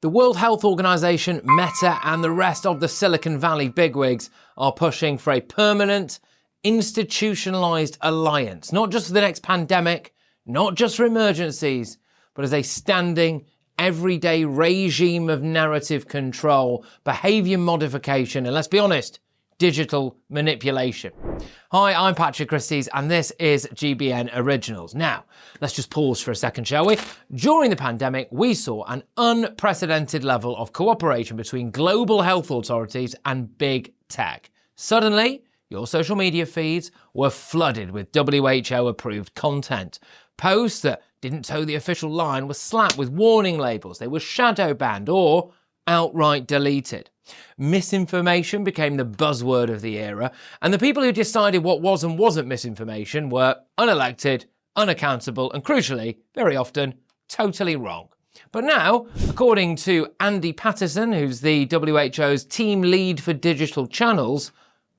The World Health Organization, Meta, and the rest of the Silicon Valley bigwigs are pushing for a permanent, institutionalized alliance, not just for the next pandemic, not just for emergencies, but as a standing, everyday regime of narrative control, behavior modification, and let's be honest, digital manipulation. Hi, I'm Christys, and this is GBN Originals. Now, let's just pause for a second, shall we? During the pandemic, we saw an unprecedented level of cooperation between global health authorities and big tech. Suddenly, your social media feeds were flooded with WHO-approved content. Posts that didn't toe the official line were slapped with warning labels. They were shadow banned or outright deleted. Misinformation became the buzzword of the era, and the people who decided what was and wasn't misinformation were unelected, unaccountable, and crucially, very often, totally wrong. But now, according to Andy Patterson, who's the WHO's team lead for digital channels,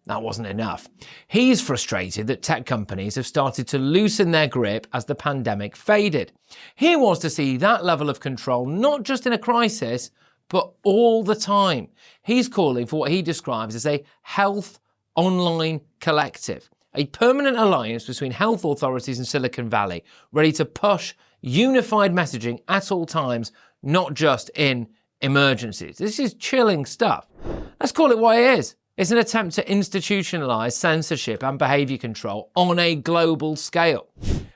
that wasn't enough. He's frustrated that tech companies have started to loosen their grip as the pandemic faded. He wants to see that level of control not just in a crisis, but all the time. He's calling for what he describes as a health online collective, a permanent alliance between health authorities in Silicon Valley, ready to push unified messaging at all times, not just in emergencies. This is chilling stuff. Let's call it what it is. It's an attempt to institutionalise censorship and behaviour control on a global scale.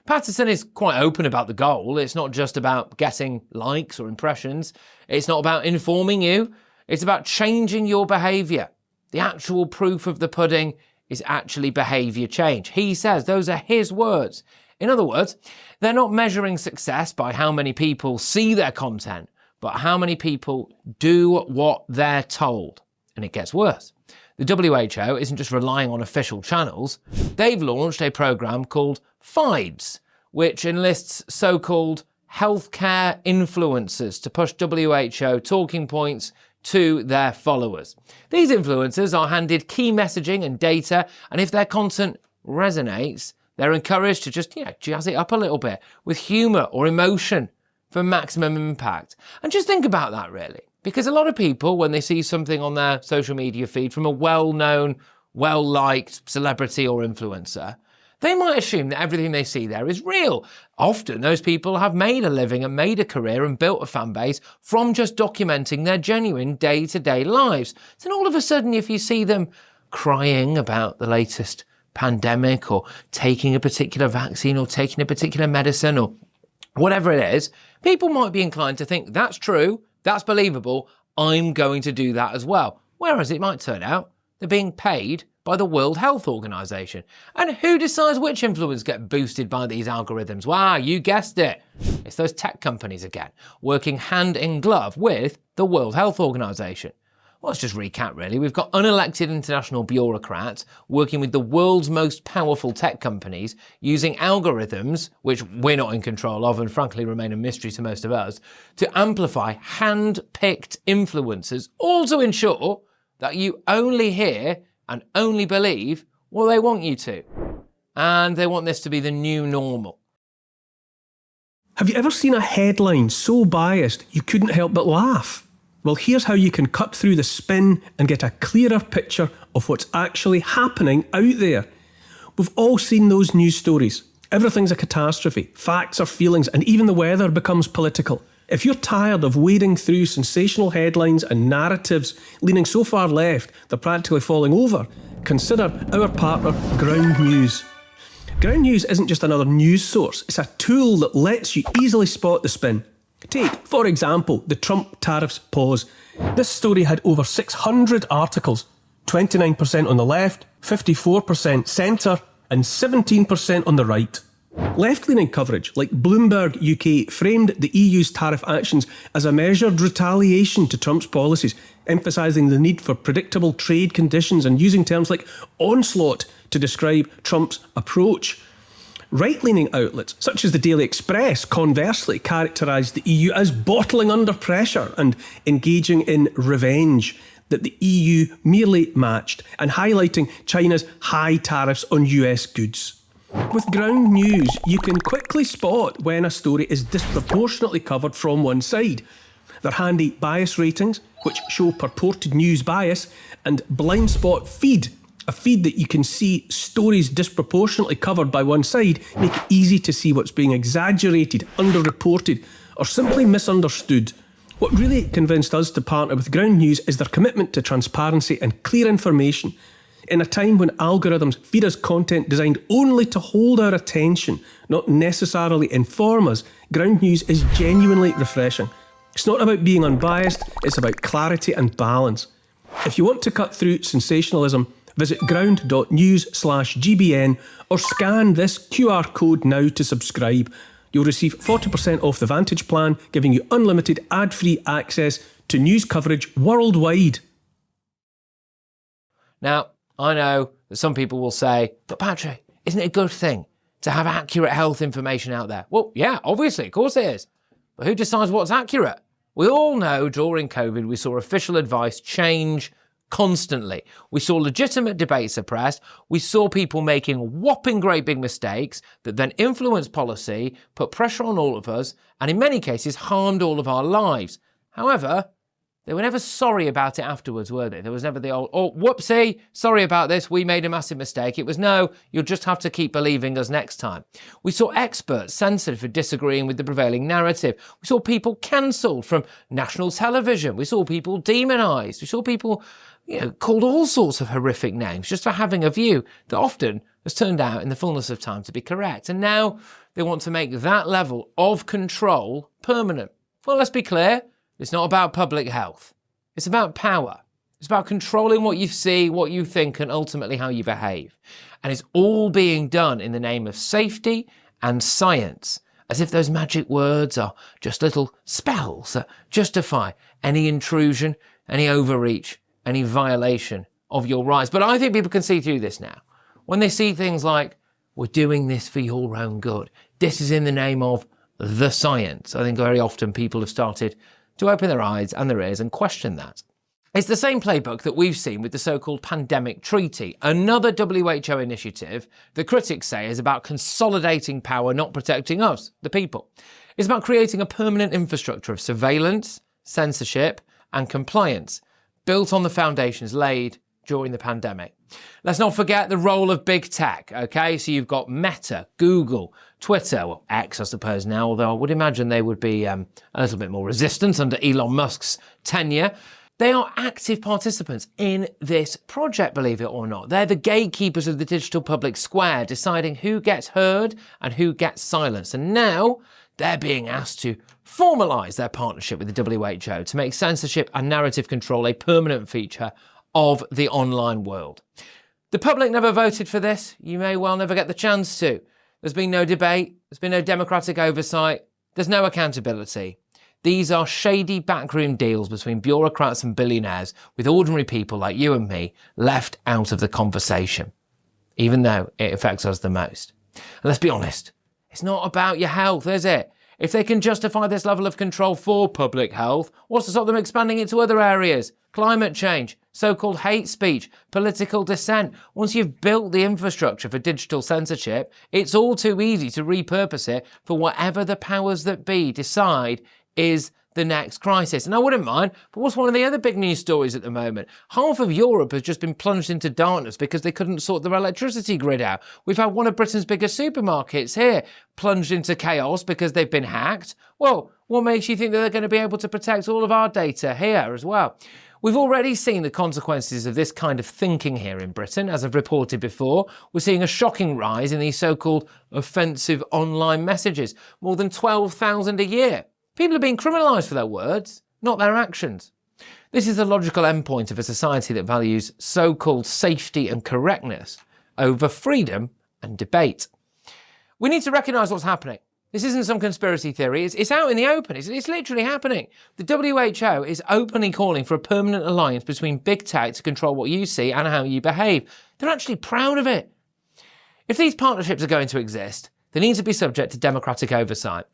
Patterson is quite open about the goal. It's not just about getting likes or impressions. It's not about informing you. It's about changing your behaviour. The actual proof of the pudding is actually behaviour change. He says those are his words. In other words, they're not measuring success by how many people see their content, but how many people do what they're told. And it gets worse. The WHO isn't just relying on official channels. They've launched a programme called FIDES, which enlists so-called healthcare influencers to push WHO talking points to their followers. These influencers are handed key messaging and data, and if their content resonates, they're encouraged to just, jazz it up a little bit with humour or emotion for maximum impact. And just think about that, really. Because a lot of people, when they see something on their social media feed from a well-known, well-liked celebrity or influencer, they might assume that everything they see there is real. Often those people have made a living and made a career and built a fan base from just documenting their genuine day-to-day lives. So all of a sudden, if you see them crying about the latest pandemic or taking a particular vaccine or taking a particular medicine or whatever it is, people might be inclined to think that's true, that's believable, I'm going to do that as well. Whereas it might turn out they're being paid by the World Health Organization. And who decides which influencers get boosted by these algorithms? Wow, you guessed it. It's those tech companies again, working hand in glove with the World Health Organization. Well, let's just recap, really. We've got unelected international bureaucrats working with the world's most powerful tech companies using algorithms, which we're not in control of and frankly remain a mystery to most of us, to amplify hand-picked influencers, all to ensure that you only hear and only believe what they want you to. And they want this to be the new normal. Have you ever seen a headline so biased you couldn't help but laugh? Well, here's how you can cut through the spin and get a clearer picture of what's actually happening out there. We've all seen those news stories. Everything's a catastrophe. Facts are feelings, and even the weather becomes political. If you're tired of wading through sensational headlines and narratives leaning so far left they're practically falling over, consider our partner Ground News. Ground News isn't just another news source, it's a tool that lets you easily spot the spin. Take, for example, the Trump tariffs pause. This story had over 600 articles, 29% on the left, 54% centre, and 17% on the right. Left-leaning coverage, like Bloomberg UK, framed the EU's tariff actions as a measured retaliation to Trump's policies, emphasising the need for predictable trade conditions and using terms like onslaught to describe Trump's approach. Right-leaning outlets, such as the Daily Express, conversely characterised the EU as bottling under pressure and engaging in revenge that the EU merely matched, and highlighting China's high tariffs on US goods. With Ground News, you can quickly spot when a story is disproportionately covered from one side. They're handy bias ratings, which show purported news bias, and blind spot feed, a feed that you can see stories disproportionately covered by one side, make it easy to see what's being exaggerated, underreported, or simply misunderstood. What really convinced us to partner with Ground News is their commitment to transparency and clear information. In a time when algorithms feed us content designed only to hold our attention, not necessarily inform us, Ground News is genuinely refreshing. It's not about being unbiased, it's about clarity and balance. If you want to cut through sensationalism, visit ground.news/GBN or scan this QR code now to subscribe. You'll receive 40% off the Vantage plan, giving you unlimited ad-free access to news coverage worldwide. Now, I know that some people will say, but Patrick, isn't it a good thing to have accurate health information out there? Well, yeah, obviously, of course it is. But who decides what's accurate? We all know during COVID, we saw official advice change constantly. We saw legitimate debate suppressed. We saw people making whopping great big mistakes that then influenced policy, put pressure on all of us, and in many cases harmed all of our lives. However, they were never sorry about it afterwards, were they? There was never the old, oh, whoopsie, sorry about this, we made a massive mistake. It was, no, you'll just have to keep believing us next time. We saw experts censored for disagreeing with the prevailing narrative. We saw people cancelled from national television. We saw people demonised. We saw people, called all sorts of horrific names just for having a view that often has turned out in the fullness of time to be correct. And now they want to make that level of control permanent. Well, let's be clear. It's not about public health. It's about power. It's about controlling what you see, what you think, and ultimately how you behave. And it's all being done in the name of safety and science, as if those magic words are just little spells that justify any intrusion, any overreach, any violation of your rights. But I think people can see through this now. When they see things like, we're doing this for your own good, this is in the name of the science, I think very often people have started to open their eyes and their ears and question that. It's the same playbook that we've seen with the so-called pandemic treaty, another WHO initiative that critics say is about consolidating power, not protecting us, the people. It's about creating a permanent infrastructure of surveillance, censorship, and compliance, built on the foundations laid during the pandemic. Let's not forget the role of big tech, okay? So you've got Meta, Google, Twitter, well, X, I suppose now, although I would imagine they would be a little bit more resistant under Elon Musk's tenure. They are active participants in this project, believe it or not. They're the gatekeepers of the digital public square, deciding who gets heard and who gets silenced. And now they're being asked to formalise their partnership with the WHO to make censorship and narrative control a permanent feature of the online world. The public never voted for this. You may well never get the chance to. There's been no debate. There's been no democratic oversight. There's no accountability. These are shady backroom deals between bureaucrats and billionaires, with ordinary people like you and me left out of the conversation, even though it affects us the most. And let's be honest, it's not about your health, is it? If they can justify this level of control for public health, what's to stop them expanding it to other areas? Climate change, so-called hate speech, political dissent. Once you've built the infrastructure for digital censorship, it's all too easy to repurpose it for whatever the powers that be decide is the next crisis. And I wouldn't mind, but what's one of the other big news stories at the moment? Half of Europe has just been plunged into darkness because they couldn't sort their electricity grid out. We've had one of Britain's biggest supermarkets here plunged into chaos because they've been hacked. Well, what makes you think that they're going to be able to protect all of our data here as well? We've already seen the consequences of this kind of thinking here in Britain, as I've reported before. We're seeing a shocking rise in these so-called offensive online messages, more than 12,000 a year. People are being criminalised for their words, not their actions. This is the logical endpoint of a society that values so-called safety and correctness over freedom and debate. We need to recognise what's happening. This isn't some conspiracy theory. It's out in the open. It's literally happening. The WHO is openly calling for a permanent alliance between big tech to control what you see and how you behave. They're actually proud of it. If these partnerships are going to exist, they need to be subject to democratic oversight.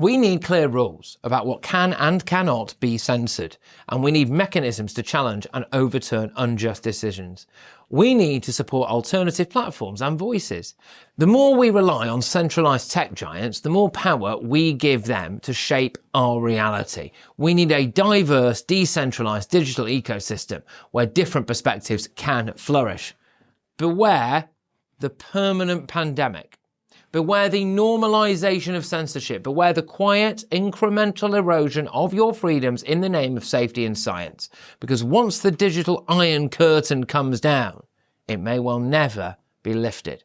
We need clear rules about what can and cannot be censored, and we need mechanisms to challenge and overturn unjust decisions. We need to support alternative platforms and voices. The more we rely on centralised tech giants, the more power we give them to shape our reality. We need a diverse, decentralised digital ecosystem where different perspectives can flourish. Beware the permanent pandemic. Beware the normalisation of censorship. Beware the quiet, incremental erosion of your freedoms in the name of safety and science. Because once the digital iron curtain comes down, it may well never be lifted.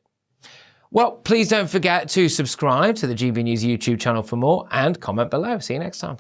Well, please don't forget to subscribe to the GB News YouTube channel for more and comment below. See you next time.